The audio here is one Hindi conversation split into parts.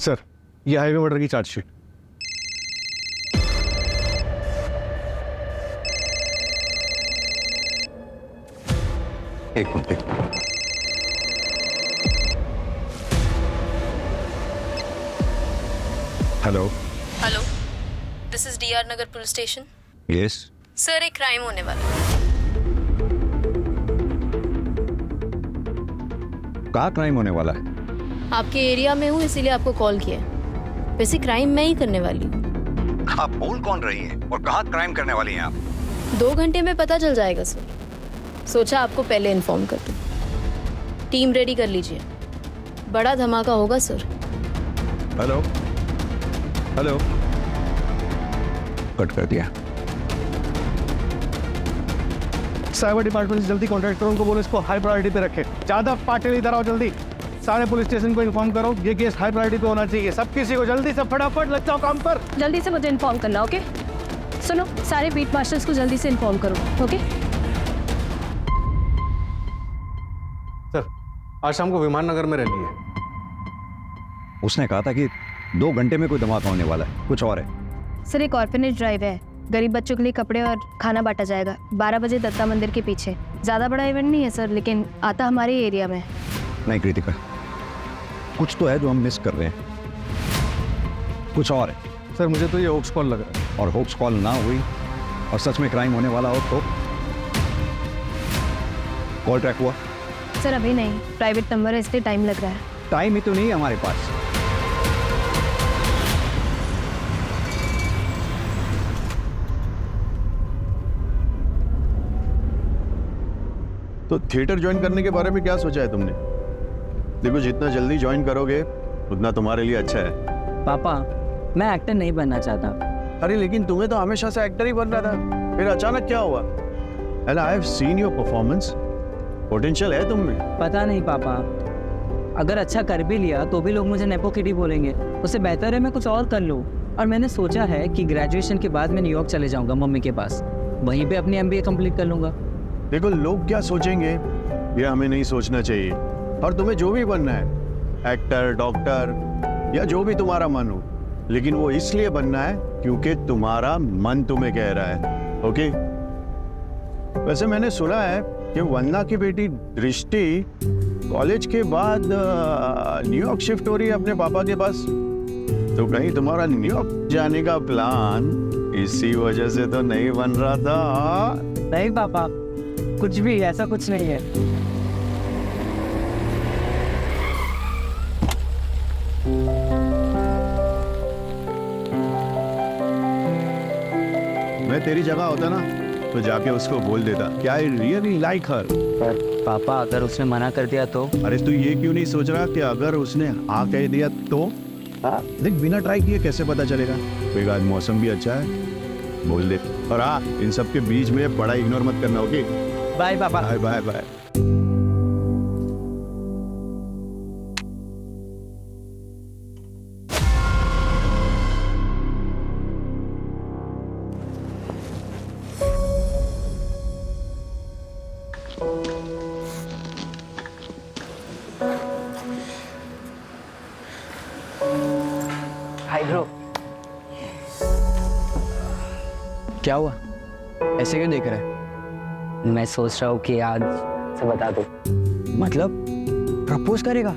सर, ये हाईवे मर्डर की चार्जशीट। एक minute. Hello. Hello, this is DR Nagar police station. Yes. Sir, एक क्राइम होने वाला है। कहाँ क्राइम होने वाला है? आपके एरिया में हूँ, इसीलिए आपको कॉल किया है। वैसे क्राइम मैं ही करने वाली हूँ। आप बोल कौन रही हैं और कहाँ क्राइम करने वाली हैं आप? 2 घंटे में पता चल जाएगा सर। सोचा आपको पहले इन्फॉर्म कर दूँ। टीम रेडी कर लीजिए, बड़ा धमाका होगा सर। हेलो हेलो, कट कर दिया। साइबर डिपार्टमेंट से जल्दी कॉन्टैक्ट करो, उनको बोलो इसको हाई प्रायोरिटी पे रखें। ज्यादा पार्टी इधर आओ जल्दी। सारे पुलिस स्टेशन को इन्फॉर्म करो, ये केस हाई प्रायोरिटी पे होना चाहिए। सब किसी को जल्दी से फटाफट लग जाओ काम पर। जल्दी से मुझे इन्फॉर्म करना, ओके? सुनो, सारे बीट मास्टर्स को जल्दी से इन्फॉर्म करो, ओके? सर, आज शाम को विमान नगर में रैली है। उसने कहा था कि 2 घंटे में कोई धमाका होने वाला है, कुछ और है। सर, एक ऑर्फनेज ड्राइव है, गरीब बच्चों के लिए कपड़े और खाना बांटा जाएगा 12 बजे दत्ता मंदिर के पीछे। ज़्यादा बड़ा इवेंट नहीं है सर, लेकिन आता हमारे एरिया में। नहीं कृतिका, कुछ तो है जो हम मिस कर रहे हैं, कुछ और है। सर, मुझे तो ये होप्स कॉल लग रहा है। और होप्स कॉल ना हुई और सच में क्राइम होने वाला हो तो? कॉल ट्रैक हुआ? सर अभी नहीं, प्राइवेट नंबर है इसलिए टाइम लग रहा है। टाइम ही तो नहीं है हमारे पास। तो थिएटर ज्वाइन करने के बारे में क्या सोचा है तुमने? देखो, जितना जल्दी ज्वाइन करोगे उतना तुम्हारे लिए अच्छा है। पापा, मैं एक्टर नहीं बनना चाहता। अरे लेकिन तुम्हें तो हमेशा से एक्टर ही बनना था, फिर अचानक क्या हुआ? And I have seen your performance, potential है तुम में। पता नहीं पापा, अगर अच्छा कर भी लिया तो भी लोग मुझे नेपो किडी बोलेंगे। उससे बेहतर है मैं कुछ और कर लूँ। और मैंने सोचा है कि ग्रेजुएशन के बाद मैं न्यूयॉर्क चले जाऊँगा मम्मी के पास, वहीं पे अपनी MBA कंप्लीट कर लूँगा। देखो, लोग क्या सोचेंगे ये हमें नहीं सोचना चाहिए। और तुम्हें जो भी बनना है, एक्टर, डॉक्टर या जो भी तुम्हारा मन हो, लेकिन वो इसलिए बनना है क्योंकि तुम्हारा मन तुम्हें कह रहा है। ओके? वैसे मैंने सुना है कि वंदना की बेटी दृष्टि कॉलेज के बाद न्यूयॉर्क शिफ्ट हो रही है अपने पापा के पास। तो कहीं तुम्हारा न्यूयॉर्क जाने का प्लान इसी वजह से तो नहीं बन रहा था? नहीं पापा, कुछ भी ऐसा कुछ नहीं है। मैं तेरी जगह होता ना तो जाके उसको बोल देता कि आई रियली लाइक हर। पर पापा, अगर उसने मना कर दिया तो? अरे तू ये क्यों नहीं सोच रहा कि अगर उसने हाँ कह दिया तो? देख, बिना ट्राई किए कैसे पता चलेगा? कोई आज मौसम भी अच्छा है, बोल दे। और हाँ, इन सब के बीच में बड़ा इग्नोर मत करना, okay? Bye papa. Bye bye bye. Hi bro. क्या हुआ? ऐसे क्यों देख रहा है? मैं सोच रहा हूँ कि आज से बता दो। मतलब प्रपोज करेगा?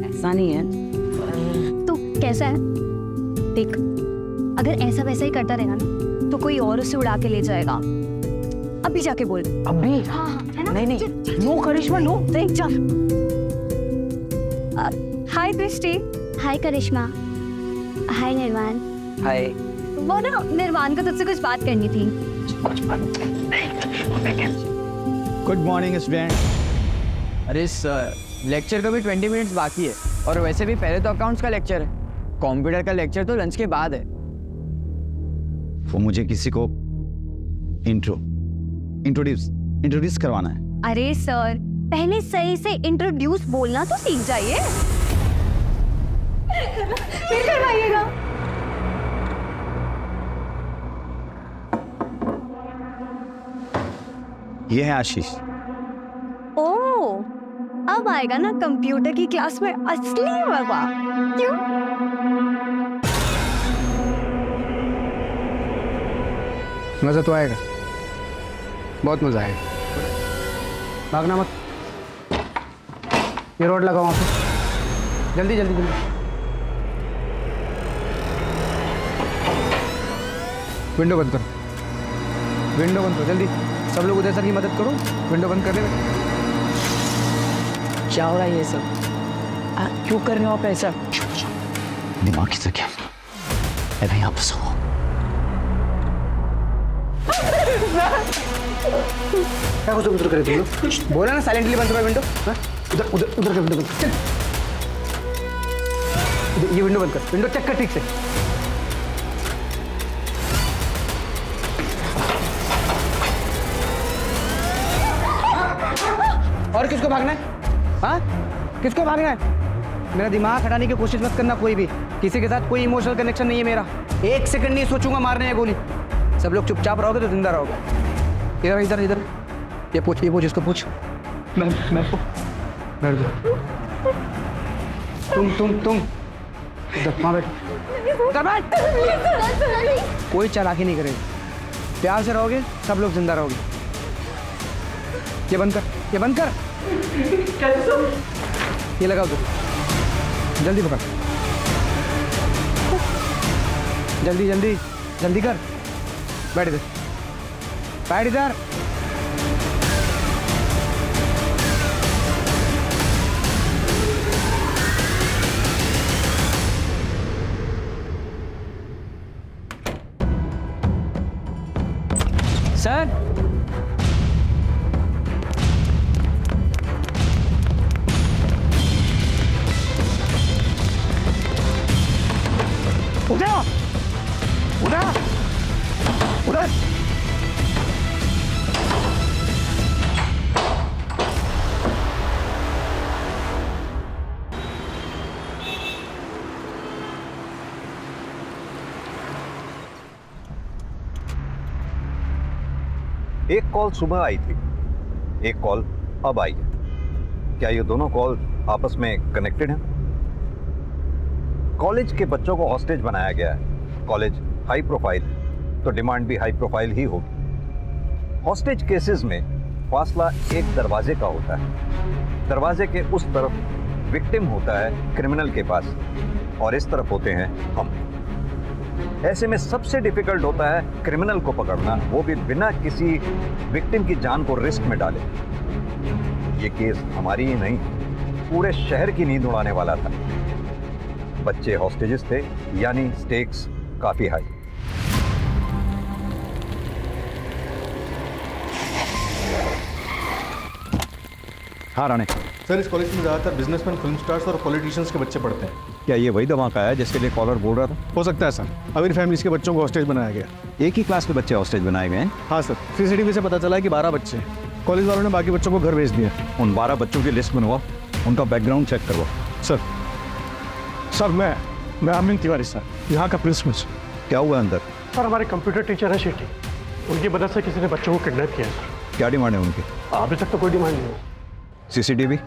ऐसा नहीं है। तो कैसा है? देख, अगर ऐसा वैसा ही करता रहेगा ना तो कोई और उसे उड़ा के ले जाएगा। अभी जाके बोल। अभी? हाँ, है ना? नहीं नहीं, नो करिश्मा नो। देख जा। हाय दृष्टि। हाय करिश्मा। हाय निर्वाण। हाय। वो ना, निर्वाण को तुझसे कुछ बात करनी थी। Good morning student. अरे सर, लेक्चर का भी 20 मिनट्स बाकी है और वैसे भी पहले तो अकाउंट्स का लेक्चर है, कंप्यूटर का लेक्चर तो लंच के बाद है। वो मुझे किसी को इंट्रोड्यूस करवाना है। अरे सर, पहले सही से इंट्रोड्यूस बोलना तो सीख जाइए, फिर करवाइएगा। ये है आशीष। ओ, अब आएगा ना कंप्यूटर की क्लास में असली मजा। क्यों? मज़ा तो आएगा, बहुत मज़ा आएगा। भागना मत, ये रोड लगाओ वहाँ पे, जल्दी जल्दी जल्दी। विंडो बंद करो, विंडो बंद करो जल्दी। सब लोग उधर सर की मदद करो, विंडो बंद करने में। क्या हो रहा है ये सब? क्यों कर रहे हो आप ऐसा? दिमाग की क्या अरे यहाँ फंसो। क्या कुछ उधर करे तुम लोग? बोला ना साइलेंटली बंद करो विंडो। हाँ? उधर उधर उधर कर विंडो बंद कर। चल ये विंडो बंद कर, विंडो चेक कर ठीक से। और किसको भागना है? हाँ, किसको भागना है? मेरा दिमाग हटाने की कोशिश मत करना कोई भी। किसी के साथ कोई इमोशनल कनेक्शन नहीं है मेरा। एक सेकंड नहीं सोचूंगा मारने है गोली। सब लोग चुपचाप रहोगे तो जिंदा रहोगे। इधर इधर इधर, ये पूछ इसको पूछ। मैं बैठ जाओ। तुम इधर वहाँ बैठ, इधर बैठ। कोई चालाकी नहीं करेगा, प्यार से रहोगे सब लोग जिंदा रहोगे। ये बंद कर, ये बंद कर। ये लगाओ तो जल्दी पकड़, जल्दी जल्दी जल्दी कर। बैठ इधर, बैठ इधर। सर उधर उधर उधर। एक कॉल सुबह आई थी, एक कॉल अब आई है। क्या ये दोनों कॉल आपस में कनेक्टेड हैं? कॉलेज के बच्चों को हॉस्टेज बनाया गया है। कॉलेज हाई प्रोफाइल है तो डिमांड भी हाई प्रोफाइल ही होगी। हॉस्टेज केसेस में फासला एक दरवाजे का होता है। दरवाजे के उस तरफ विक्टिम होता है क्रिमिनल के पास और इस तरफ होते हैं हम। ऐसे में सबसे डिफिकल्ट होता है क्रिमिनल को पकड़ना, वो भी बिना किसी विक्टिम की जान को रिस्क में डाले। ये केस हमारी ही नहीं, पूरे शहर की नींद उड़ाने वाला था। बच्चे हॉस्टेजेस थे, यानी स्टेक्स काफी हाई। हाँ राणे, सर इस कॉलेज में ज़्यादातर बिजनेसमैन, फिल्म स्टार्स और पॉलिटिशियंस के बच्चे पढ़ते हैं। क्या ये वही धमाका है जिसके लिए कॉलर बोल रहा था? हो सकता है सर, अमीर फैमिलीज के बच्चों को हॉस्टेज बनाया गया। एक ही क्लास के बच्चे हॉस्टेज बनाए गए हैं? हाँ सर, सीसीटीवी से पता चला है कि 12 बच्चे हैं। कॉलेज वालों ने बाकी बच्चों को घर भेज दिया। उन 12 बच्चों की लिस्ट बनवाओ, उनका बैकग्राउंड चेक करवाओ। सर मैं अमिन तिवारी सर, यहाँ का प्रिंसिपल। क्या हुआ अंदर? सर हमारे कंप्यूटर टीचर है शेट्टी, उनकी मदद से किसी ने बच्चों को किडनैप किया है सर। क्या डिमांड है उनकी? अभी तक तो कोई डिमांड नहीं है। सीसीटीवी?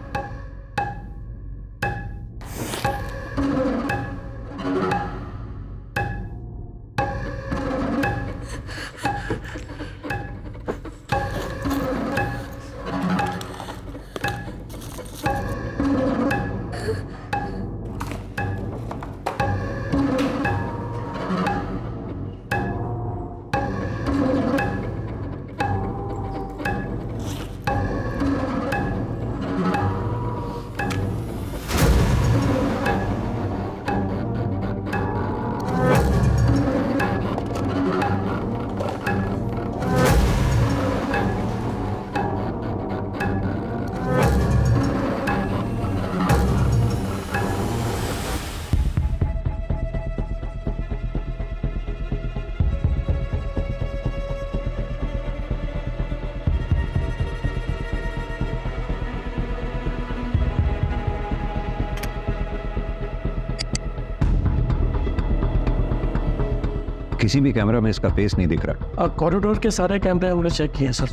किसी भी कैमरा में इसका फेस नहीं दिख रहा। कॉरिडोर के सारे कैमरे हमने चेक किए सर,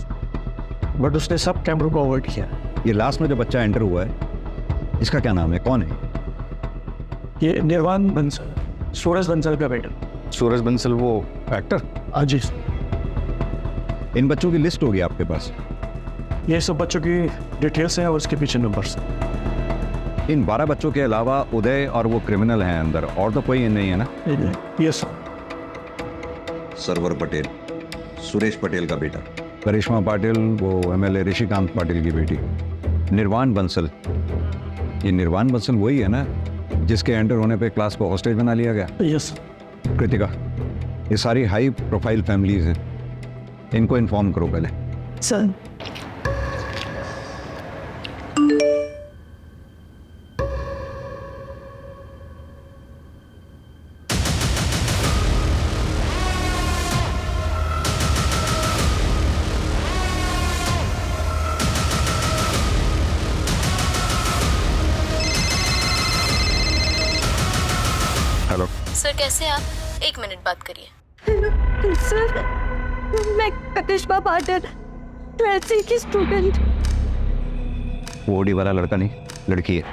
बट उसने सब कैमरों को अवॉइड किया। ये लास्ट में जो बच्चा एंटर हुआ है, इसका क्या नाम है, कौन है? ये निर्वाण बंसल, सूरज बंसल का बेटा। सूरज बंसल वो एक्टर? हाँ जी सर। इन बच्चों की लिस्ट होगी आपके पास? ये सब बच्चों की डिटेल्स हैं और उसके पीछे नंबर्स। इन 12 बच्चों के अलावा उदय और वो क्रिमिनल हैं अंदर, और तो कोई नहीं है ना? Yes sir. सरवर पटेल, सुरेश पटेल का बेटा, करिश्मा पाटिल वो MLA ऋषिकांत पाटिल की बेटी, निर्वाण बंसल। ये निर्वाण बंसल वही है ना जिसके एंटर होने पे क्लास को हॉस्टेज बना लिया गया? Yes sir. कृतिका, ये सारी हाई प्रोफाइल फैमिलीज हैं, इनको इन्फॉर्म करो पहले। सर हेलो सर कैसे हैं आप? 1 मिनट बात करिए। सर मैं करिश्मा पाटिल 12th C की स्टूडेंट। वो ओडी वाला लड़का नहीं, लड़की है।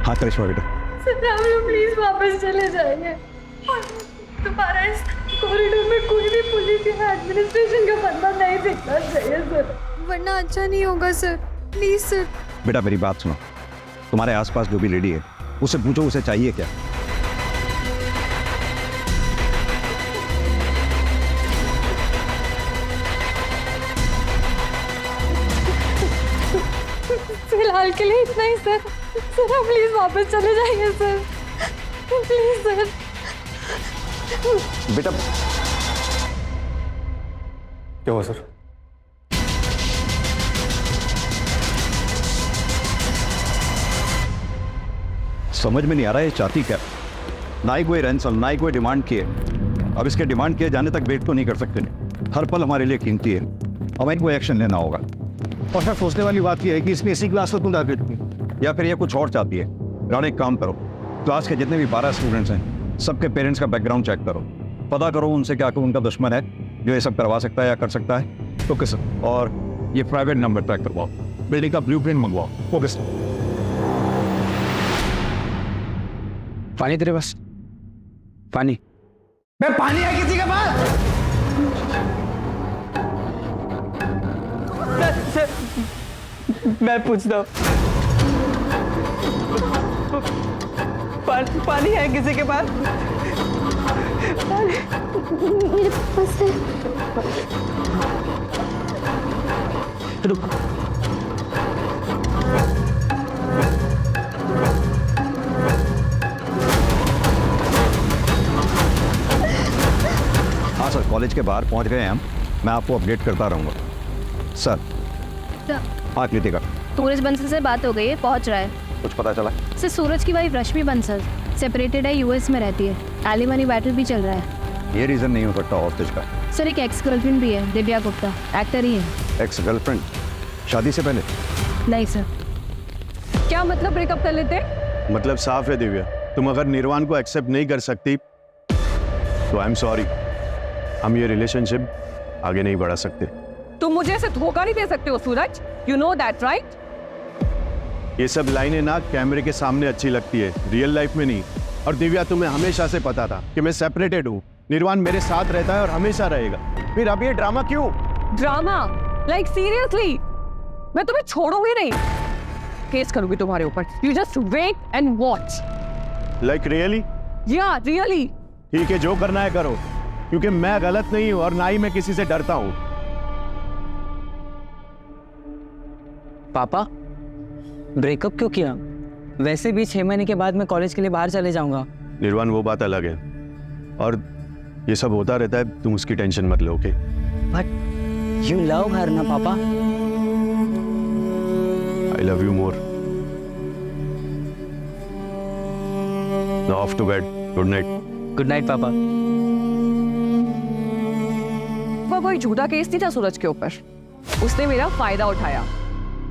हाँ करिश्मा बेटा। सर हम लोग प्लीज वापस चले जाएंगे। दोबारा इस कॉरिडोर में कोई भी पुलिस या एडमिनिस्ट्रेशन का बंदा नहीं दिखना चाहिए सर, वरना अच्छा नहीं होगा सर। Please sir. बेटा मेरी बात सुनो, तुम्हारे आसपास जो भी लेडी है उससे पूछो उसे चाहिए क्या। फिलहाल के लिए इतना ही सर। सर आप प्लीज वापस चले जाइए सर, प्लीज सर। बेटा क्या हुआ सर? समझ में नहीं आ रहा है ये चाहती क्या। ना ही कोई रैंसम, ना ही कोई डिमांड की है। अब इसके डिमांड किए जाने तक वेट तो नहीं कर सकते। हर पल हमारे लिए कीमती है, हमें कोई एक्शन लेना होगा। और सर सोचने वाली बात यह है कि इसने इसी क्लास को क्यों टारगेट किया? या फिर ये कुछ और चाहती है। राणे एक काम करो, क्लास के जितने भी 12 स्टूडेंट्स हैं सबके पेरेंट्स का बैकग्राउंड चेक करो, पता करो उनसे क्या उनका दुश्मन है जो ये सब करवा सकता है या कर सकता है। Okay sir. और ये प्राइवेट नंबर ट्रैक करवाओ, बिल्डिंग का ब्लूप्रिंट मंगवाओ। Okay sir. पानी तेरे पास? पानी? मैं पानी है किसी के पास? मैं पूछता हूँ, पानी है किसी के पास? मेरे पास है। रुक। हाँ सर, कॉलेज के बाहर पहुंच गए हैं हम, मैं आपको अपडेट करता रहूँगा सर। हाँ कृतिका, सूरज बंसल से बात हो गई है, पहुंच रहा है। कुछ पता चला? सर सूरज की वाइफ रश्मि बंसल सेपरेटेड है, US में रहती है। एलिमनी बैटल भी चल रहा है। ये रीज़न नहीं हो सकता हॉस्टेज का। सर एक एक्स गर्लफ्रेंड भी है, दिव्या गुप्ता, एक्टर ही है। Ex girlfriend? शादी से पहले? नहीं सर। क्या मतलब ब्रेकअप कर लेते? मतलब साफ है दिव्या, तुम अगर निर्वाण को एक्सेप्ट नहीं कर सकती तो आई एम सॉरी, हम ये रिलेशनशिप आगे नहीं बढ़ा सकते। तुम मुझे ऐसे धोखा नहीं दे सकते हो सूरज, यू नो दैट राइट? ये सब लाइनें ना कैमरे के सामने अच्छी लगती है, रियल लाइफ में नहीं। और दिव्या तुम्हें हमेशा से पता था कि मैं सेपरेटेड हूँ, निर्वाण मेरे साथ रहता है और हमेशा रहेगा, फिर अब ये ड्रामा क्यों? ड्रामा? Like seriously? मैं तुम्हें छोड़ूंगी नहीं, केस करूंगी तुम्हारे ऊपर। You just wait and watch. Like really? Yeah really. ठीक है, जो करना है करो, क्योंकि मैं गलत नहीं हूं और ना ही मैं किसी से डरता हूं। पापा ब्रेकअप क्यों किया? वैसे भी 6 महीने के बाद मैं कॉलेज के लिए बाहर चले जाऊंगा। निर्वाण वो बात अलग है, और ये सब होता रहता है, तुम उसकी टेंशन मत लो। Okay? But you love her ना पापा। I love you more. Now off to bed, good night. Good night पापा। वो कोई झूठा केस नहीं था सूरज के ऊपर, उसने मेरा फायदा उठाया,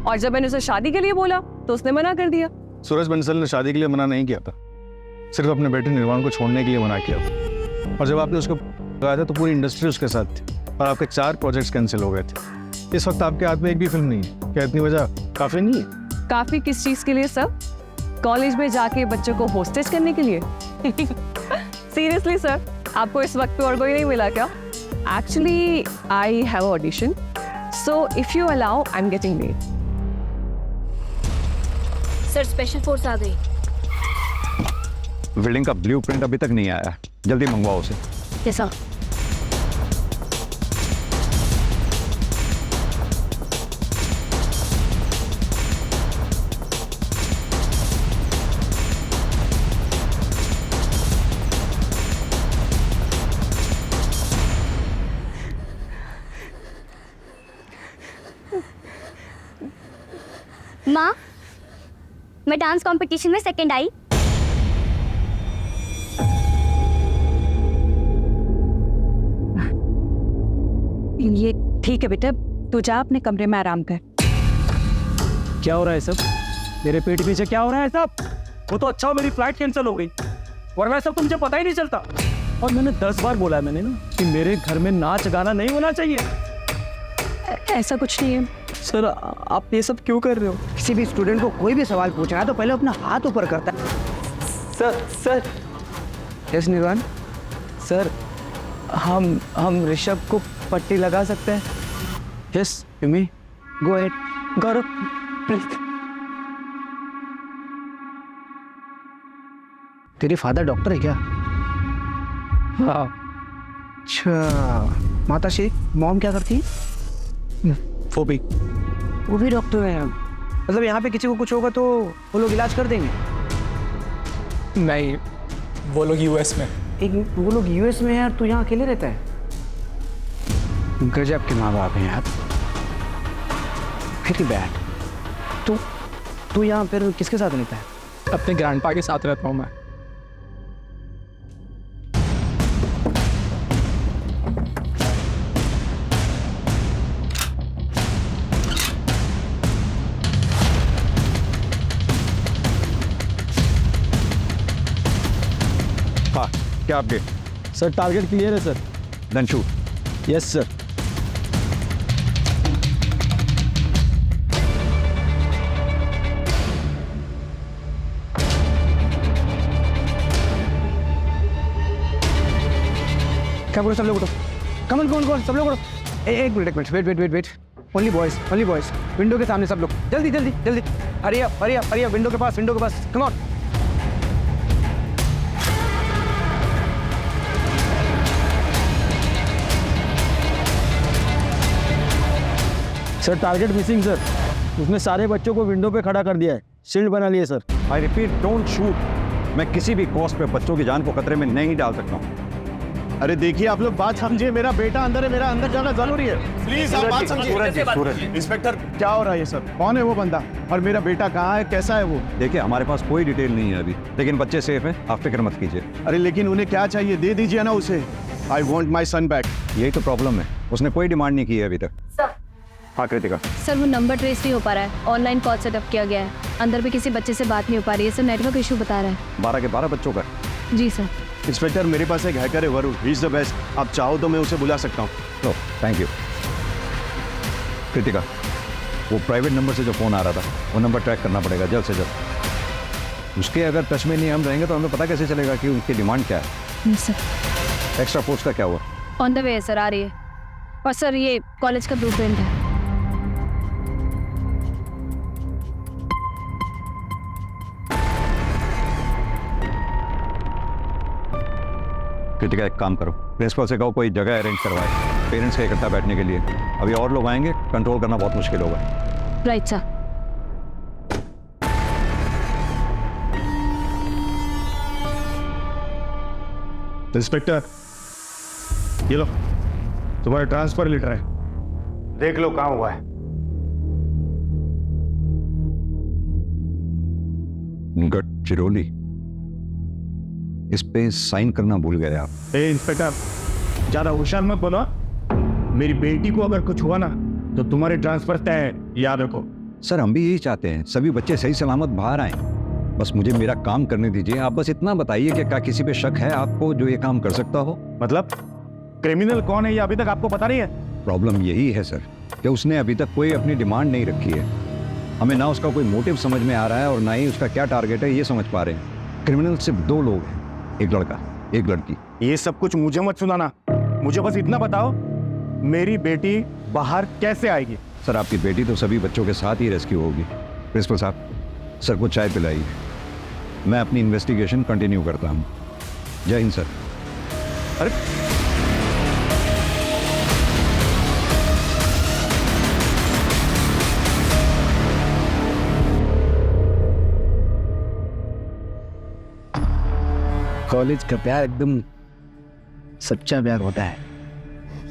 और जब मैंने उसे शादी के लिए बोला तो उसने मना कर दिया। सूरज बंसल ने शादी के लिए मना नहीं किया था, सिर्फ अपने बेटे निर्वाण को छोड़ने के लिए मना किया था। और जब आपने उसको लगाया था तो पूरी इंडस्ट्री उसके साथ थी और आपके 4 प्रोजेक्ट्स कैंसिल हो गए थे। इस वक्त आपके हाथ में एक भी फिल्म नहीं है, क्या इतनी वजह काफी नहीं है? काफी किस चीज के लिए सर? कॉलेज में जाके बच्चों को होस्टेज करने के लिए? सीरियसली सर, आपको इस वक्त पे और कोई नहीं मिला क्या? Actually, I have an audition. So if you allow, I'm getting late. Sir special force आ गई। बिल्डिंग का ब्लूप्रिंट अभी तक नहीं आया, जल्दी मंगवाओ उसे। कैसा? माँ, मैं डांस कंपटीशन में सेकंड आई। ये ठीक है बेटा, तू जा अपने कमरे में आराम कर। क्या हो रहा है सब? मेरे पेट पीछे क्या हो रहा है सब? वो तो अच्छा हो मेरी फ्लाइट कैंसिल हो गई, वरना सब तो मुझे पता ही नहीं चलता। और मैंने 10 बार बोला है मैंने ना कि मेरे घर में नाच गाना नहीं होना चाहिए। ऐसा कुछ नहीं है सर, आप ये सब क्यों कर रहे हो? किसी भी स्टूडेंट को कोई भी सवाल पूछना है तो पहले अपना हाथ ऊपर करता है। सर यस निर्वाण, सर हम ऋषभ को पट्टी लगा सकते हैं? Yes you may go ahead. Gaurav please. तेरे फादर डॉक्टर है क्या? हाँ। अच्छा, माताश्री मॉम क्या करती है? वो भी डॉक्टर है। मतलब यहाँ पे किसी को कुछ होगा तो वो लोग इलाज कर देंगे? नहीं, वो लोग यूएस में। वो लोग यूएस में है और तू यहाँ अकेले रहता है? गजब के माँ बाप हैं यार। Very bad. तू यहाँ फिर किसके साथ रहता है? अपने ग्रैंडपा के साथ रहता हूँ मैं। हाँ, क्या आपके? सर टारगेट क्लियर है sir. Then shoot. Yes sir. क्या बोलो सब लोग उठो। कमन कौन सब लोग उठो। एक minute wait. Only boys window के सामने सब लोग जल्दी। हरी अप विंडो के पास come on. Sir target missing sir. उसने सारे बच्चों को विंडो पे खड़ा कर दिया है, शील्ड बना लिए sir. I repeat, don't shoot. मैं किसी भी कॉस्ट पे बच्चों की जान को खतरे में नहीं डाल सकता हूँ। अरे देखिए आप लोग बात समझिए, मेरा बेटा अंदर है, मेरा अंदर जाना जरूरी है। प्लीज आप बात समझिए। सूरज, इंस्पेक्टर क्या हो रहा है ये सब? कौन है वो बंदा और मेरा बेटा कहाँ है, कैसा है वो? देखिए हमारे पास कोई डिटेल नहीं है अभी, लेकिन बच्चे सेफ हैं, आप फिक्र मत कीजिए। अरे लेकिन उन्हें क्या चाहिए, दे दीजिए ना उसे। I want my son back. यही तो प्रॉब्लम है, उसने कोई डिमांड नहीं की है अभी तक। सर। हाँ कृतिका। सर वो नंबर ट्रेस नहीं हो पा रहा है, ऑनलाइन कॉल सेटअप किया गया है, अंदर भी किसी बच्चे से बात नहीं हो पा रही है सर, नेटवर्क इशू बता रहा है। 12 के 12 बच्चों का? जी सर। इंस्पेक्टर मेरे पास एक हैकर है Varun, he is the best. आप चाहो तो मैं उसे बुला सकता हूँ। लो थैंक यू। कृतिका, वो प्राइवेट नंबर से जो फ़ोन आ रहा था वो नंबर ट्रैक करना पड़ेगा जल्द से जल्द। उसके अगर टच में नहीं हम रहेंगे तो हमें पता कैसे चलेगा कि उनकी डिमांड क्या है। सर एक्स्ट्रा फोर्स का क्या हुआ? ऑन द वे है सर, आ रही है। और सर ये कॉलेज का ब्लूप्रिंट है। कृतिका एक काम करो, प्रिंसिपल से कहो कोई जगह अरेंज करवाए पेरेंट्स के इकट्ठा बैठने के लिए। अभी और लोग आएंगे, कंट्रोल करना बहुत मुश्किल होगा। Right sir. इंस्पेक्टर ये लो, तुम्हारा ट्रांसफर लेटर है, देख लो कहाँ हुआ है। गडचिरोली, इस पे साइन करना भूल गए आप। ए इंस्पेक्टर, ज्यादा होशियार मत बनो। मेरी बेटी को अगर कुछ हुआ ना तो तुम्हारे ट्रांसफर तय है, याद रखो। सर हम भी यही चाहते हैं, सभी बच्चे सही सलामत बाहर आए। बस मुझे मेरा काम करने दीजिए। आप बस इतना बताइए कि क्या किसी पे शक है आपको जो ये काम कर सकता हो? मतलब क्रिमिनल कौन है ये अभी तक आपको पता नहीं है? प्रॉब्लम यही है सर कि उसने अभी तक कोई अपनी डिमांड नहीं रखी है। हमें ना उसका कोई मोटिव समझ में आ रहा है और ना ही उसका क्या टारगेट है ये समझ पा रहे हैं। क्रिमिनल सिर्फ 2 लोग हैं, एक लड़का एक लड़की। ये सब कुछ मुझे मत सुनाना, मुझे बस इतना बताओ, मेरी बेटी बाहर कैसे आएगी? सर आपकी बेटी तो सभी बच्चों के साथ ही रेस्क्यू होगी। प्रिंसिपल साहब, सर को चाय पिलाइए। मैं अपनी इन्वेस्टिगेशन कंटिन्यू करता हूँ। जय हिंद सर। अरे कॉलेज का प्यार एकदम सच्चा प्यार होता है।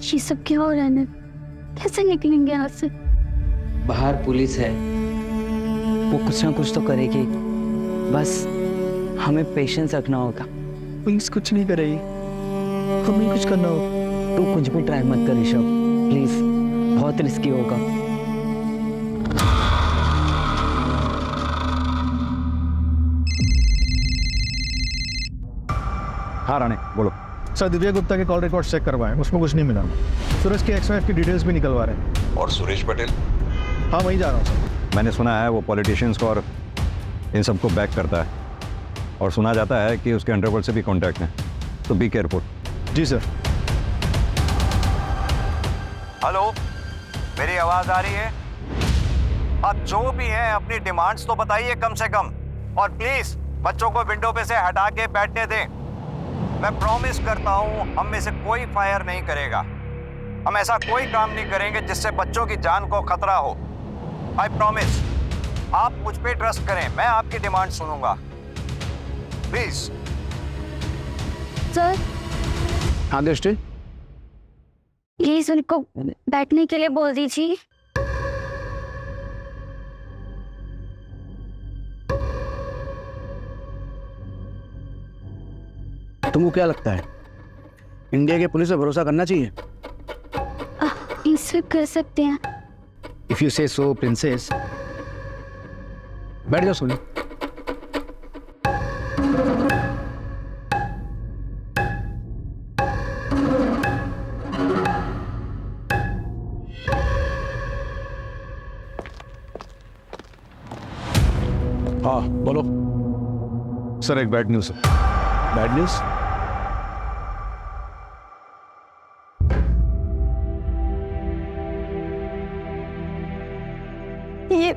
ये सब क्या हो रहा है? कैसे निकलेंगे यहाँ से? बाहर पुलिस है, वो कुछ ना कुछ तो करेगी, बस हमें पेशेंस रखना होगा। पुलिस कुछ नहीं करेगी, हमें कुछ करना होगा। तू कुछ भी ट्राई मत कर ऋषभ, प्लीज, बहुत रिस्की होगा। हाँ राणे, बोलो। सर दिव्या गुप्ता के कॉल रिकॉर्ड चेक करवाएं, उसमें कुछ नहीं मिला। सूरज की एक्स-वाइफ की डिटेल्स भी निकलवा रहे हैं। और सुरेश पटेल? हाँ वहीं जा रहा हूँ सर। मैंने सुना है वो पॉलिटिशियंस को और इन सबको बैक करता है, और सुना जाता है कि उसके अंडरवर्ल्ड से भी कॉन्टैक्ट है, तो बी केयरफुल। जी सर। हेलो, मेरी आवाज आ रही है? अब जो भी है अपनी डिमांड्स तो बताइए कम से कम, और प्लीज बच्चों को विंडो पे से हटा के बैठने दें। मैं प्रॉमिस करता हूं हम में से कोई फायर नहीं करेगा। हम ऐसा कोई काम नहीं करेंगे जिससे बच्चों की जान को खतरा हो। I promise. आप मुझ पे ट्रस्ट करें, मैं आपकी डिमांड सुनूंगा, प्लीज। सर हाँ दृष्टि, प्लीज उनको बैठने के लिए बोल दीजिए। तुमको क्या लगता है इंडिया के पुलिस पे भरोसा करना चाहिए? इस कर सकते हैं। इफ यू से सो प्रिंसेस। बैठ जाओ सोनी। हाँ बोलो। सर एक बैड न्यूज़ है। Bad news? ये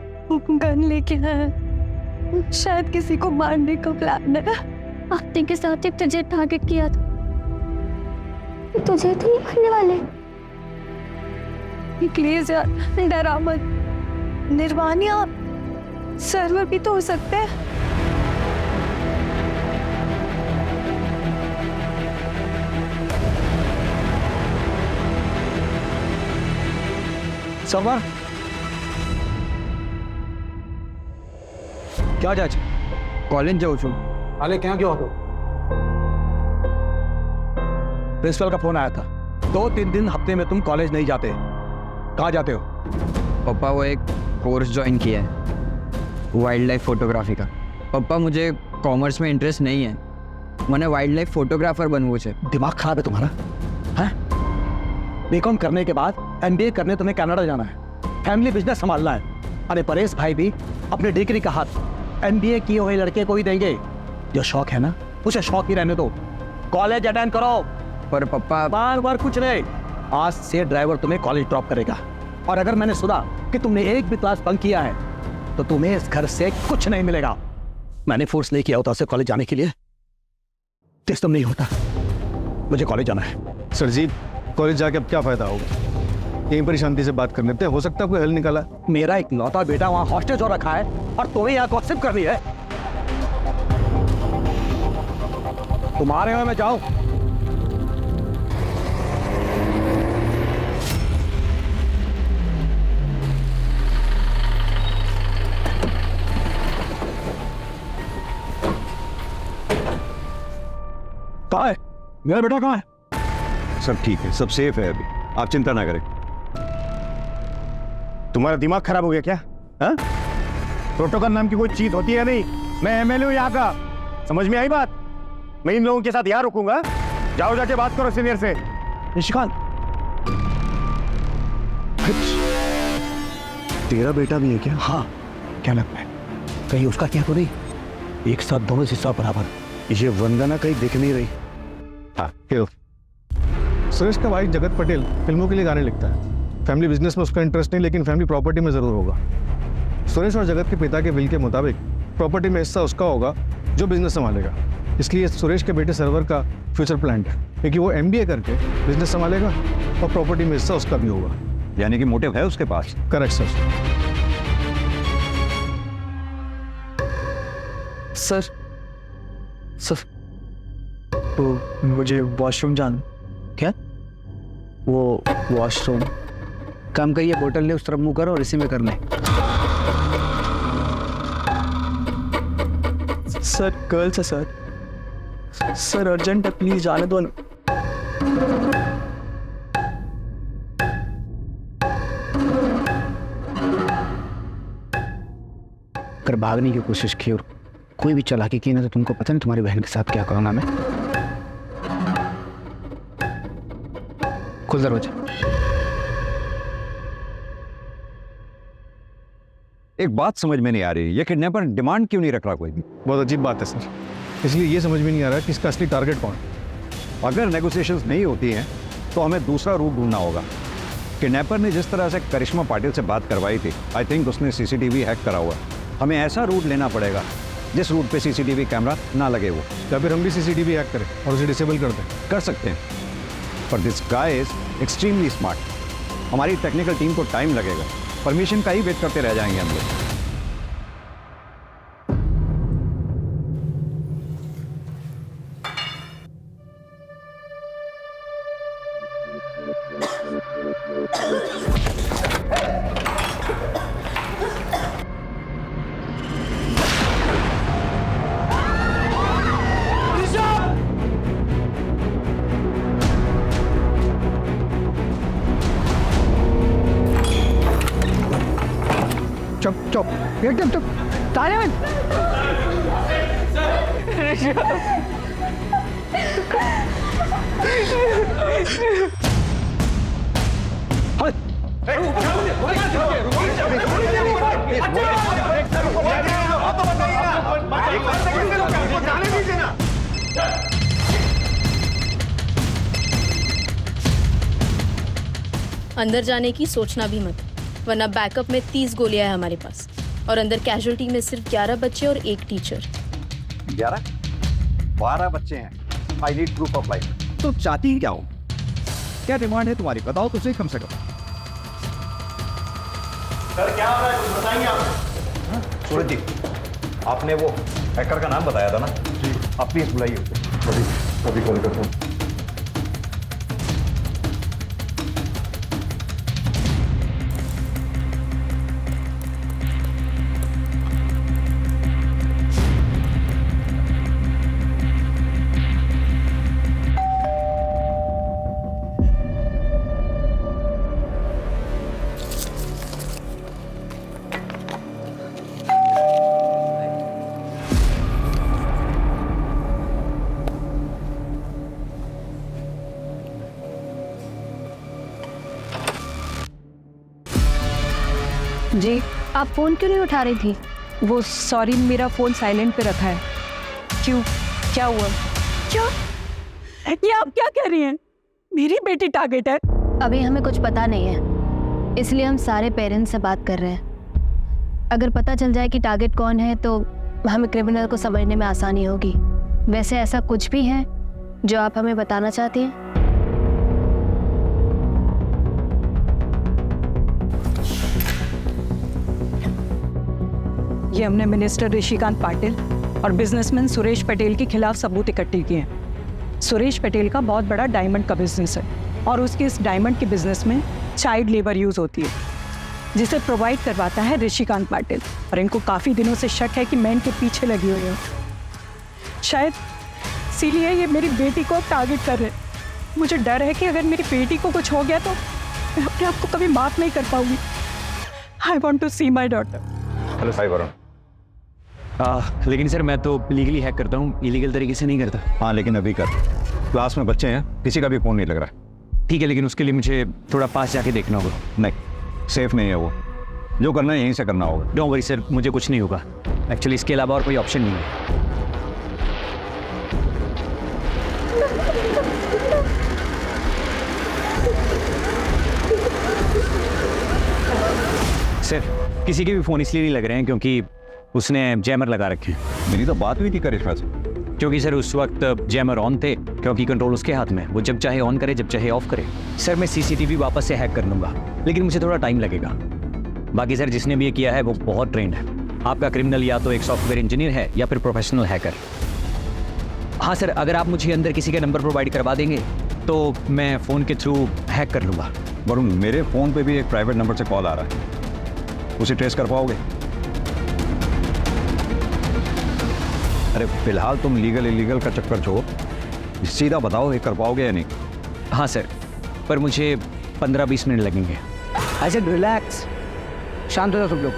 गन लेके आया, शायद किसी को मारने का प्लान है। आते के साथ एक तुझे टारगेट किया था। तुझे तो नहीं मारने वाले। प्लीज यार डरा मत। निर्वाणिया सर्वर भी तो हो सकते हैं। સવાર ક્યાં જાય છે? कॉलेज जाऊँ છું। हाले क्या गया हो? प्रिंसिपल का फोन आया था, 2-3 दिन हफ्ते में तुम कॉलेज नहीं जाते। कहाँ जाते हो? पापा वो एक कोर्स ज्वाइन किया है, वाइल्ड लाइफ फोटोग्राफी का। पापा मुझे कॉमर्स में इंटरेस्ट नहीं है, मैंने वाइल्ड लाइफ फोटोग्राफर बनવું છે। दिमाग खराब है तुम्हारा? हैं? बीकॉम करने के बाद एमबीए करने तुम्हें कनाडा जाना है, फैमिली बिजनेस संभालना है। अरे परेश भाई भी अपने डिग्री का हाथ एमबीए किए हुए लड़के को ही देंगे। जो शौक है ना उसे शौक ही रहने दो। कॉलेज अटेंड करो। पर पापा बार बार कुछ नहीं, आज से ड्राइवर तुम्हें कॉलेज ड्रॉप करेगा। और अगर मैंने सुना कि तुमने एक भी क्लास बंक किया है तो तुम्हें इस घर से कुछ नहीं मिलेगा। मैंने फोर्स नहीं किया होता उसे कॉलेज जाने के लिए, सिस्टम नहीं होता। मुझे कॉलेज जाना है। सर जी कॉलेज जाके अब क्या फायदा होगा? यहीं पर ही शांति से बात कर लेते हैं, हो सकता है कोई हल निकाला। मेरा एक लौता बेटा वहां हॉस्टेज हो रखा है और तुम्हें यहाँ गॉसिप करनी है। तुम्हारे में मैं जाऊं? कहाँ है मेरा बेटा? कहाँ है? सब ठीक है, सब सेफ है, अभी आप चिंता ना करें। तुम्हारा दिमाग खराब हो गया क्या? हाँ? प्रोटोकॉल नाम की कोई चीज होती है नहीं। मैं एमएलए हूँ यहाँ का, समझ में आई बात? मैं इन लोगों के साथ यहाँ रुकूंगा। जाओ जाके बात करो सीनियर से। निशिकांत, तेरा बेटा भी है क्या? हाँ, क्या लगता है कहीं उसका क्या तो नहीं? एक साथ दोनों हिस्सा बराबर। ये वंदना कहीं दिख नहीं रही। हाँ क्यों? सुरेश का भाई जगत पटेल फिल्मों के लिए गाने लिखता है। फैमिली बिजनेस में उसका इंटरेस्ट नहीं, लेकिन फैमिली प्रॉपर्टी में ज़रूर होगा। सुरेश और जगत के पिता के विल के मुताबिक प्रॉपर्टी में हिस्सा उसका होगा जो बिजनेस संभालेगा। इसलिए सुरेश के बेटे सर्वर का फ्यूचर प्लान है, क्योंकि वो MBA करके बिजनेस संभालेगा और प्रॉपर्टी में हिस्सा उसका भी होगा। यानी कि मोटिव है उसके पास। Correct sir. सर तो मुझे वॉशरूम जाना। क्या? वो वॉशरूम काम करिए, बोतल ले उस तरफ मुँह करो और इसी में कर लें। सर गर्ल्स है सर। सर अर्जेंट है, प्लीज जाने दो ना। अगर भागने की कोशिश की और कोई भी चालाकी की ना तो तुमको पता नहीं तुम्हारी बहन के साथ क्या करूंगा मैं। खुल दरवाजा। एक बात समझ में नहीं आ रही, ये किडनैपर डिमांड क्यों नहीं रख रहा कोई भी? बहुत अजीब बात है सर, इसलिए ये समझ में नहीं आ रहा कि इसका असली टारगेट कौन है। अगर नेगोशिएशंस नहीं होती हैं तो हमें दूसरा रूट ढूंढना होगा। किडनैपर ने जिस तरह से करिश्मा पाटिल से बात करवाई थी, आई थिंक उसने CCTV हैक करा हुआ। हमें ऐसा रूट लेना पड़ेगा जिस रूट पे CCTV कैमरा ना लगे वो। या फिर हम भी CCTV हैक करें और उसे डिसेबल कर दें। कर सकते हैं, पर this guy is extremely smart. हमारी टेक्निकल टीम को टाइम लगेगा, परमिशन का ही वेट करते रह जाएंगे हम लोग। चुप चुप एकदम चुप। ताले में अंदर जाने की सोचना भी मत, वरना बैकअप में 30 गोलियां हैं हमारे पास, और अंदर कैजुअल्टी में सिर्फ 11 बच्चे और 1 टीचर। 12 बच्चे हैं। I need proof of life. तो चाहती ही क्या हो? क्या डिमांड है तुम्हारी? बताओ तो सही कम से कम। सर क्या हो रहा है, कुछ बताएंगे आप? सूरज जी, आपने वो हैकर का नाम बताया था ना जी, आप प्लीज बुलाइए उसे। अभी कॉल करता हूँ। जी आप फोन क्यों नहीं उठा रही थी? वो सॉरी, मेरा फोन साइलेंट पे रखा है। क्यों, क्या हुआ? क्या? ये आप क्या कह रही हैं? मेरी बेटी टारगेट है? अभी हमें कुछ पता नहीं है, इसलिए हम सारे पेरेंट्स से बात कर रहे हैं। अगर पता चल जाए कि टारगेट कौन है तो हमें क्रिमिनल को समझने में आसानी होगी। वैसे ऐसा कुछ भी है जो आप हमें बताना चाहती हैं? ये हमने मिनिस्टर ऋषिकांत पाटिल और बिजनेसमैन सुरेश पटेल के खिलाफ सबूत इकट्ठे किए हैं। सुरेश पटेल का बहुत बड़ा डायमंड का बिजनेस है और उसके इस डायमंड के बिजनेस में चाइल्ड लेबर यूज होती है, जिसे प्रोवाइड करवाता है ऋषिकांत पाटिल। और इनको काफ़ी दिनों से शक है कि मैं इनके पीछे लगी हुई हूँ। शायद इसीलिए ये मेरी बेटी को टारगेट कर रहे। मुझे डर है कि अगर मेरी बेटी को कुछ हो गया तो मैं अपने आप को कभी माफ नहीं कर पाऊंगी। I want to see my daughter. Hello Sai Varun. लेकिन सर मैं तो लीगली हैक करता हूँ, इलीगल तरीके से नहीं करता। हाँ लेकिन अभी कर। क्लास में बच्चे हैं, किसी का भी फोन नहीं लग रहा है। ठीक है, लेकिन उसके लिए मुझे थोड़ा पास जाके देखना होगा। नहीं, सेफ नहीं है वो। जो करना है यहीं से करना होगा। डोंट वरी सर, मुझे कुछ नहीं होगा। एक्चुअली इसके अलावा और कोई ऑप्शन नहीं है। सर किसी के भी फ़ोन इसलिए नहीं लग रहे हैं क्योंकि उसने जैमर लगा रखे हैं। मेरी तो बात हुई थी करिश्मा से। क्योंकि सर उस वक्त जैमर ऑन थे, क्योंकि कंट्रोल उसके हाथ में है, वो जब चाहे ऑन करे जब चाहे ऑफ करे। सर मैं सीसीटीवी वापस से हैक कर लूँगा, लेकिन मुझे थोड़ा टाइम लगेगा। बाकी सर जिसने भी ये किया है वो बहुत ट्रेंड है। आपका क्रिमिनल या तो एक सॉफ्टवेयर इंजीनियर है या फिर प्रोफेशनल हैकर। हाँ सर, अगर आप मुझे अंदर किसी का नंबर प्रोवाइड करवा देंगे तो मैं फ़ोन के थ्रू हैक कर लूँगा। वरुण, मेरे फ़ोन पे भी एक प्राइवेट नंबर से कॉल आ रहा है, उसे ट्रेस कर पाओगे? अरे फिलहाल तुम लीगल इलीगल का चक्कर छोड़ो, सीधा बताओ ये कर पाओगे या नहीं? हाँ सर, पर मुझे 15-20 मिनट लगेंगे। आई सेड रिलैक्स, शांत हो जाओ सब लोग,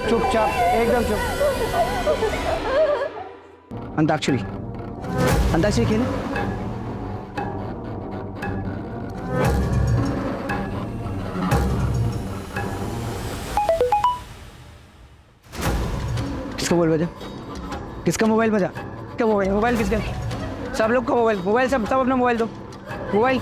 चुपचाप एकदम चुप। अंताक्षरी खेले। किसका मोबाइल बजा? किसका मोबाइल बजा? क्या मोबाइल किसका? सब लोग का मोबाइल सब अपना मोबाइल दो। मोबाइल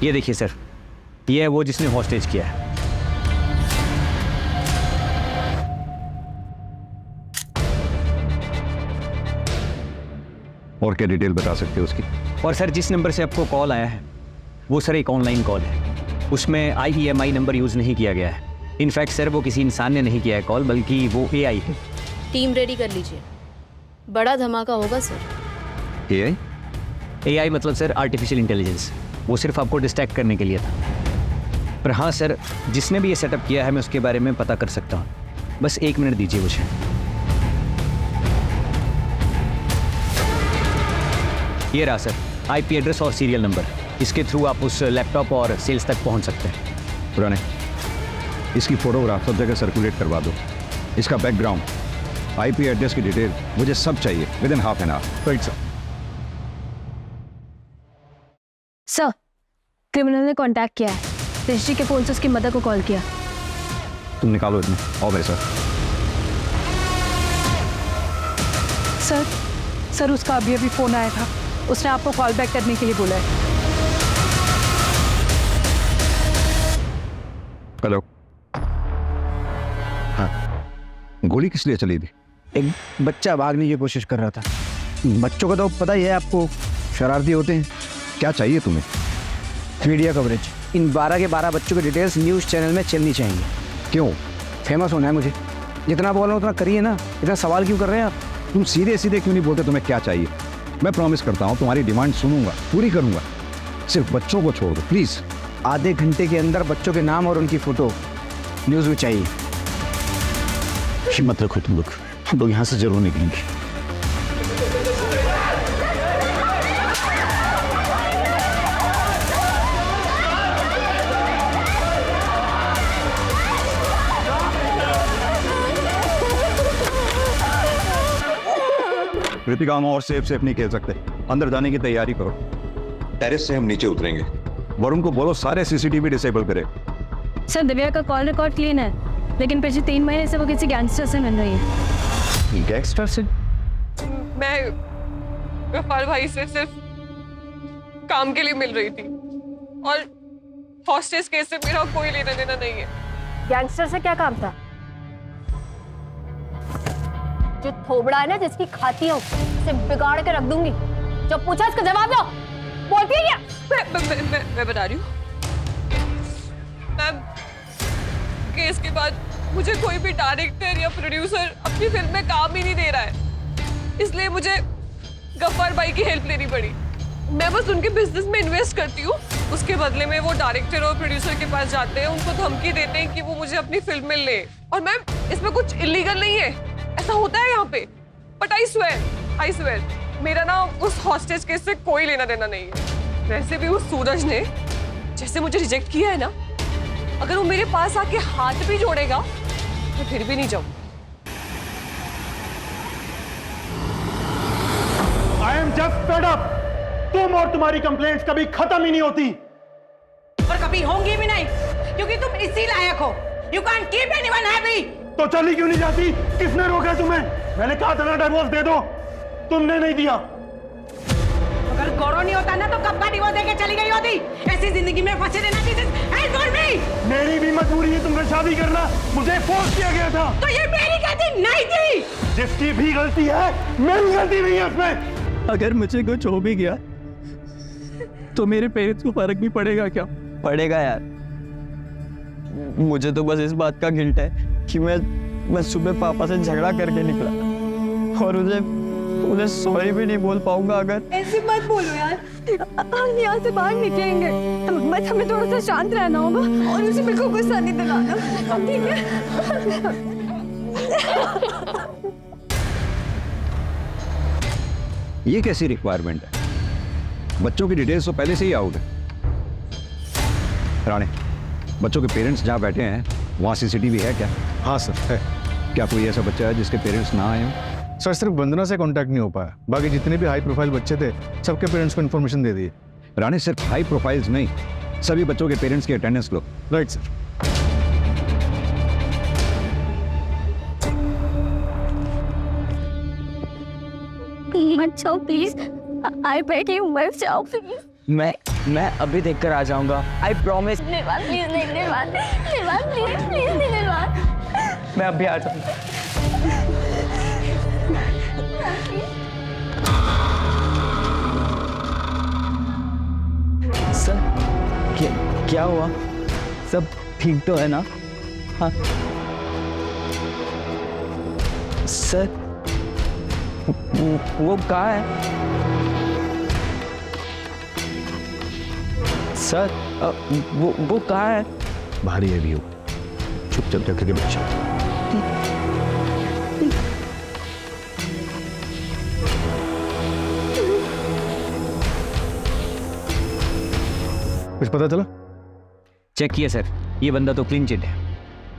ये देखिए सर, ये है वो जिसने हॉस्टेज किया है। और क्या डिटेल बता सकते हो उसकी? और सर जिस नंबर से आपको कॉल आया है वो सर एक ऑनलाइन कॉल है, उसमें IEMI नंबर यूज़ नहीं किया गया है। इनफैक्ट सर वो किसी इंसान ने नहीं किया है कॉल, बल्कि वो AI है। टीम रेडी कर लीजिए, बड़ा धमाका होगा सर। AI मतलब सर आर्टिफिशियल इंटेलिजेंस, वो सिर्फ आपको डिस्ट्रैक्ट करने के लिए था। पर हाँ सर, जिसने भी ये सेटअप किया है मैं उसके बारे में पता कर सकता हूँ, बस 1 मिनट दीजिए मुझे। ये रहा सर IP एड्रेस और सीरियल नंबर, इसके थ्रू आप उस लैपटॉप और सेल्स तक पहुँच सकते हैं। पुराने इसकी फोटोग्राफ सब जगह सर्कुलेट करवा दो, इसका बैकग्राउंड, IP एड्रेस की डिटेल मुझे सब चाहिए with in half an hour. Right sir. Sir, criminal ने कांटेक्ट किया है, ऋषि के फोन से उसकी मदर को कॉल किया। तुम निकालो इतने, आओ मेरे साथ। सर उसका अभी फ़ोन आया था, उसने आपको कॉल बैक करने के लिए बोला है। हेलो। हाँ, गोली किस लिए चली थी? एक बच्चा भागने की कोशिश कर रहा था। बच्चों का तो पता ही है आपको, शरारती होते हैं। क्या चाहिए तुम्हें? मीडिया कवरेज, इन 12 के 12 बच्चों की डिटेल्स न्यूज़ चैनल में चलनी चाहिए। क्यों? फेमस होना है मुझे। जितना बोल रहा हूँ उतना करिए ना, इतना सवाल क्यों कर रहे हैं आप? तुम सीधे सीधे क्यों नहीं बोलते तुम्हें क्या चाहिए? मैं प्रॉमिस करता हूँ तुम्हारी डिमांड सुनूंगा, पूरी करूंगा। सिर्फ बच्चों को छोड़ दो प्लीज़। आधे घंटे के अंदर बच्चों के नाम और उनकी फ़ोटो न्यूज़ में चाहिए। हिम्मत रखो तुम लोग, हम लोग यहाँ से जरूर निकलेंगे। कृतिका, हम और सेफ नहीं खेल सकते, अंदर जाने की तैयारी करो। टेरेस से हम नीचे उतरेंगे। वरुण को बोलो सारे CCTV डिसेबल करे। सर, दिव्या का कॉल रिकॉर्ड क्लीन है, लेकिन पिछले 3 महीने से वो किसी गैंगस्टर से मिल रही है। गैंगस्टर से? मैं गफ्फार भाई से सिर्फ काम के लिए मिल रही थी, और हॉस्टेज केस से मेरा कोई लेना देना नहीं है। गैंगस्टर से क्या काम था? जो थोबड़ा है ना, जिसकी खाती हो उसे बिगाड़ के रख दूंगी। जो पूछा इसका जवाब दो। बोलती है क्या? मैं बता रही हूँ मैम, केस के बाद मुझे कोई भी डायरेक्टर या प्रोड्यूसर अपनी फिल्म में काम ही नहीं दे रहा है, इसलिए मुझे गफ्फार भाई की हेल्प लेनी पड़ी। मैं बस उनके बिजनेस में इन्वेस्ट करती हूँ, उसके बदले में वो डायरेक्टर और प्रोड्यूसर के पास जाते हैं, उनको धमकी देते हैं कि वो मुझे अपनी फिल्म में ले। और मैम, इसमें कुछ इलीगल नहीं है, ऐसा होता है यहाँ पे। बट आई स्वेयर मेरा ना उस हॉस्टेज केस से कोई लेना देना नहीं है। वैसे भी उस सूरज ने जैसे मुझे रिजेक्ट किया है ना, अगर वो मेरे पास आके हाथ भी जोड़ेगा मैं फिर भी नहीं जाऊँ। I am just fed up. तुम और तुम्हारी कंप्लेंट्स कभी खत्म ही नहीं होती, और कभी होंगी भी नहीं, क्योंकि तुम इसी लायक हो। You can't keep anyone happy. तो चली क्यों नहीं जाती? किसने रोका तुम्हें? मैंने कहा था ना डिवोर्स दे दो, तुमने नहीं दिया। अगर गौरव नहीं होता ना तो कब का डिवोर्स देके चली गई होती। ऐसी जिंदगी में फंसे रहना hell for me. मेरी भी मजबूरी है तुमसे शादी करना, मुझे फोर्स किया गया था। तो ये मेरी गलती नहीं थी। जिसकी भी गलती है, मेरी गलती नहीं है उसमें। अगर मुझे कुछ हो भी गया तो मेरे पेरेंट्स को फर्क भी पड़ेगा क्या? पड़ेगा यार। मुझे तो बस इस बात का गिल्ट है कि मैं सुबह पापा से झगड़ा करके निकला और उन्हें सॉरी भी नहीं बोल पाऊंगा अगर। ऐसी मत बोलो यार, हम यहाँ से बाहर निकलेंगे, बस हमें थोड़ा सा शांत रहना होगा और उसे बिल्कुल गुस्सा नहीं दिलाना, ठीक है? ये कैसी रिक्वायरमेंट है? बच्चों की डिटेल्स तो पहले से ही आउट है। राणे, बच्चों के पेरेंट्स जहाँ बैठे हैं वहाँ सीसीटीवी है क्या? हाँ सर है। क्या कोई ऐसा बच्चा है जिसके पेरेंट्स ना आए हों? सर सिर्फ वंदना से कांटेक्ट नहीं हो पाया, बाकी जितने भी हाई प्रोफाइल बच्चे थे सबके पेरेंट्स को इन्फॉर्मेशन दे दी। राणे, सिर्फ हाई प्रोफाइल्स नहीं, सभी बच्चों के पेरेंट्स की अटेंडेंस लो। Right sir. मत जाओ प्लीज, आई बेग यू मत जाओ प्लीज। मैं अभी देख कर आ जाऊंगा, आई प्रॉमिस। निर्वाण प्लीज, निर्वाण प्लीज, प्लीज निर्वाण। मैं अभी आ जाऊंगा। सर क्या हुआ? सब ठीक तो है ना? हाँ सर, वो कहाँ है? सर वो कहाँ है? भारी है व्यू, चुपचाप जाकर के बच्चा। कुछ पता चला? चेक किया सर, ये बंदा तो क्लीन चिट है,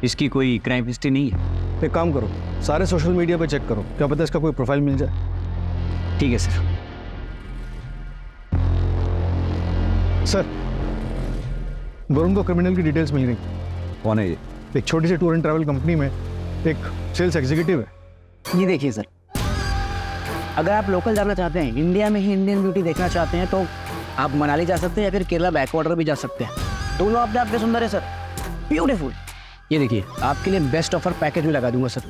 इसकी कोई क्राइम हिस्ट्री नहीं है। एक काम करो, सारे सोशल मीडिया पे चेक करो, क्या पता इसका कोई प्रोफाइल मिल जाए। ठीक है सर। सर, वरुण को क्रिमिनल की डिटेल्स मिल गई। कौन है ये? एक छोटी सी टूर एंड ट्रैवल कंपनी में एक सेल्स एग्जीक्यूटिव है। ये देखिए सर, अगर आप लोकल जाना चाहते हैं, इंडिया में ही इंडियन ब्यूटी देखना चाहते हैं तो आप मनाली जा सकते हैं या फिर केरला बैकवाटर भी जा सकते हैं। दोनों अपने आप में सुंदर है सर, ब्यूटीफुल। ये देखिए, आपके लिए बेस्ट ऑफर पैकेज भी लगा दूंगा सर।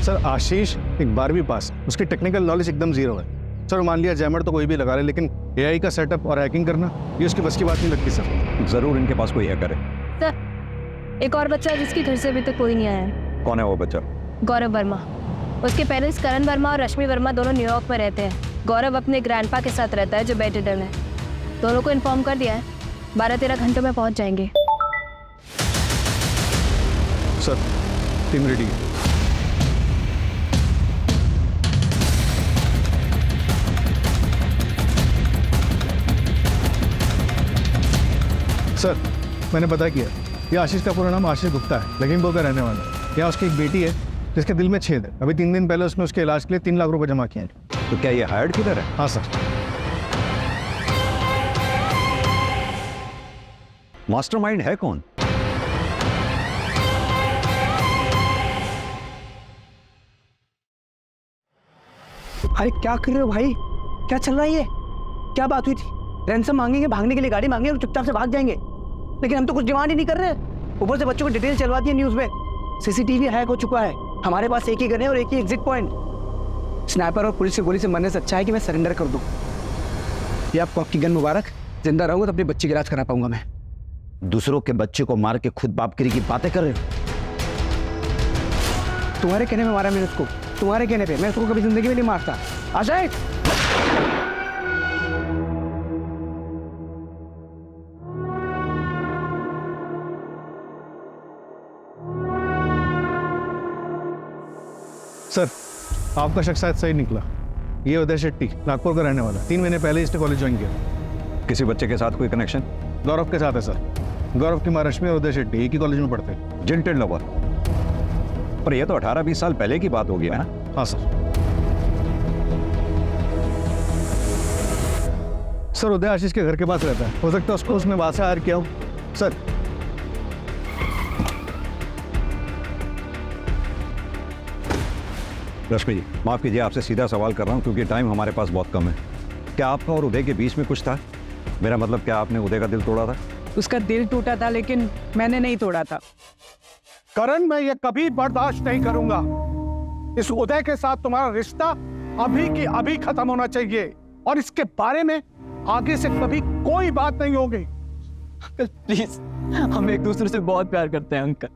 सर आशीष एक 12वीं पास, उसकी टेक्निकल नॉलेज एकदम जीरो है। सर मान लिया जैमर तो कोई भी लगा ले, लेकिन एआई का सेटअप और हैकिंग करना ये उसकी बस की बात नहीं लगती सर। जरूर इनके पास कोई हैकर है। सर एक और बच्चा है जिसके घर से अभी तक कोई नहीं आया है। कौन है वो बच्चा? गौरव वर्मा। उसके पेरेंट्स करण वर्मा और रश्मि वर्मा दोनों न्यूयॉर्क में रहते हैं। गौरव अपने ग्रैंडपा के साथ रहता है जो बेड रिडन है। दोनों को इन्फॉर्म कर दिया है, 12-13 घंटों में पहुंच जाएंगे। सर टीम रेडी है। सर मैंने पता किया, ये आशीष का पूरा नाम आशीष गुप्ता है, लखीमपुर का रहने वाला है। यहाँ उसकी एक बेटी है जिसके दिल में छेद है। अभी 3 दिन पहले उसने उसके इलाज के लिए 3 लाख रुपए जमा किए हैं। तो क्या ये हायर्ड किलर है? हाँ सर। मास्टरमाइंड है कौन? अरे क्या कर रहे हो भाई, क्या चल रहा है ये? क्या बात हुई थी? रैंसम मांगेंगे, भागने के लिए गाड़ी मांगेंगे और चुपचाप से भाग जाएंगे, लेकिन हम तो कुछ डिमांड ही नहीं कर रहे। ऊपर से बच्चों को डिटेल चलवा दी है न्यूज़ में। सीसीटीवी हैक हो चुका है, हमारे पास एक ही गन है और एक ही एग्जिट पॉइंट। स्नाइपर और पुलिस की गोली से मरने से अच्छा है कि मैं सरेंडर कर दूं। ये आपको आपकी गन मुबारक। जिंदा रहूंगा तो अपने बच्चे का इलाज करा पाऊंगा मैं। दूसरों के बच्चे को मार के खुद बापगिरी की बातें कर रहे हो? तुम्हारे कहने में मारा मैंने उसको, तुम्हारे कहने पे। मैं उसको कभी जिंदगी में नहीं मारता। अजय सर आपका शख्स शायद सही निकला। ये उदय शेट्टी नागपुर का रहने वाला, 3 महीने पहले इसने कॉलेज ज्वाइन किया। किसी बच्चे के साथ कोई कनेक्शन? गौरव के साथ है सर। गौरव की माँ रश्मि और उदय शेट्टी एक ही कॉलेज में पढ़ते हैं। जिंटेड लवर। पर यह तो 18-20 साल पहले की बात होगी ना? हाँ सर। सर उदय आशीष के घर के पास रहता है, हो सकता है उसको उसने वहां से हायर किया हो। सर रश्मि जी, माफ़ कीजिए, आपसे सीधा सवाल कर रहा हूँ क्योंकि टाइम हमारे पास बहुत कम है। क्या आपका और उदय के बीच में कुछ था? मेरा मतलब, क्या आपने उदय का दिल तोड़ा था? उसका दिल टूटा था लेकिन मैंने नहीं तोड़ा था। करण, मैं ये कभी बर्दाश्त नहीं करूंगा। इस उदय के साथ तुम्हारा रिश्ता अभी की अभी खत्म होना चाहिए और इसके बारे में आगे से कभी कोई बात नहीं होगी। अंकल प्लीज, हम एक दूसरे से बहुत प्यार करते हैं अंकल।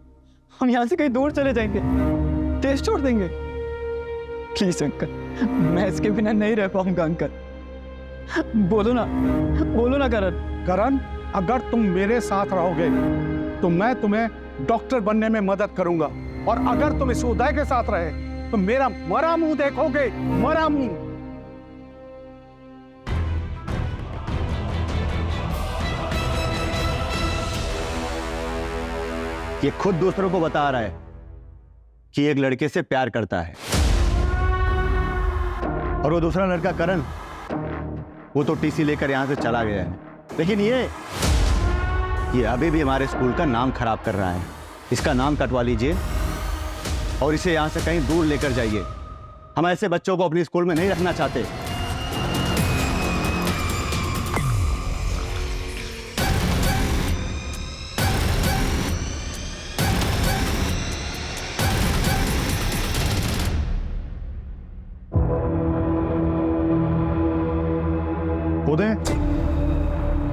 हम यहाँ से कहीं दूर चले जाएंगे, देश छोड़ देंगे। प्लीज अंकल, मैं इसके बिना नहीं रह पाऊंगा अंकल। बोलो ना करण। करण, अगर तुम मेरे साथ रहोगे तो मैं तुम्हें डॉक्टर बनने में मदद करूंगा, और अगर तुम इस उदय के साथ रहे तो मेरा मरा मुंह देखोगे, मरा मुंह। ये खुद दूसरों को बता रहा है कि एक लड़के से प्यार करता है, और वो दूसरा लड़का करण, वो तो टीसी लेकर यहां से चला गया है। लेकिन ये अभी भी हमारे स्कूल का नाम खराब कर रहा है। इसका नाम कटवा लीजिए और इसे यहां से कहीं दूर लेकर जाइए। हम ऐसे बच्चों को अपनी स्कूल में नहीं रखना चाहते।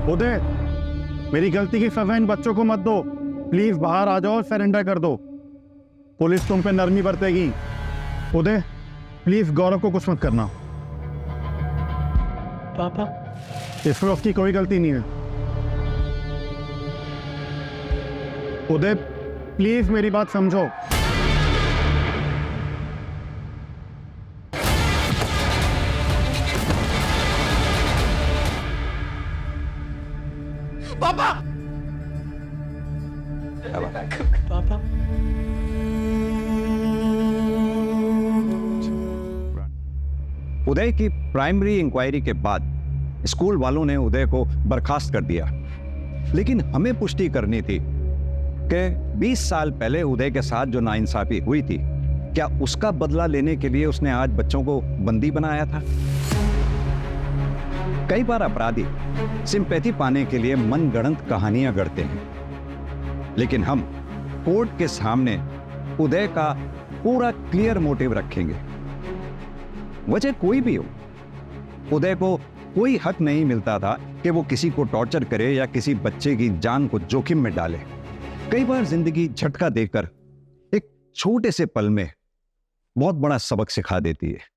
उदय, मेरी गलती की सजा इन बच्चों को मत दो। प्लीज बाहर आ जाओ और सरेंडर कर दो। पुलिस तुम पे नरमी बरतेगी। उदय, प्लीज गौरव को कुछ मत करना। पापा, इसमें उसकी कोई गलती नहीं है। उदय, प्लीज मेरी बात समझो। पापा, पापा। उदय की प्राइमरी इंक्वायरी के बाद स्कूल वालों ने उदय को बर्खास्त कर दिया, लेकिन हमें पुष्टि करनी थी कि 20 साल पहले उदय के साथ जो नाइंसाफी हुई थी, क्या उसका बदला लेने के लिए उसने आज बच्चों को बंदी बनाया था? कई बार अपराधी सिंपैथी पाने के लिए मनगढ़ंत कहानियां गढ़ते हैं, लेकिन हम कोर्ट के सामने उदय का पूरा क्लियर मोटिव रखेंगे। वजह कोई भी हो, उदय को कोई हक नहीं मिलता था कि वो किसी को टॉर्चर करे या किसी बच्चे की जान को जोखिम में डाले। कई बार जिंदगी झटका देकर एक छोटे से पल में बहुत बड़ा सबक सिखा देती है।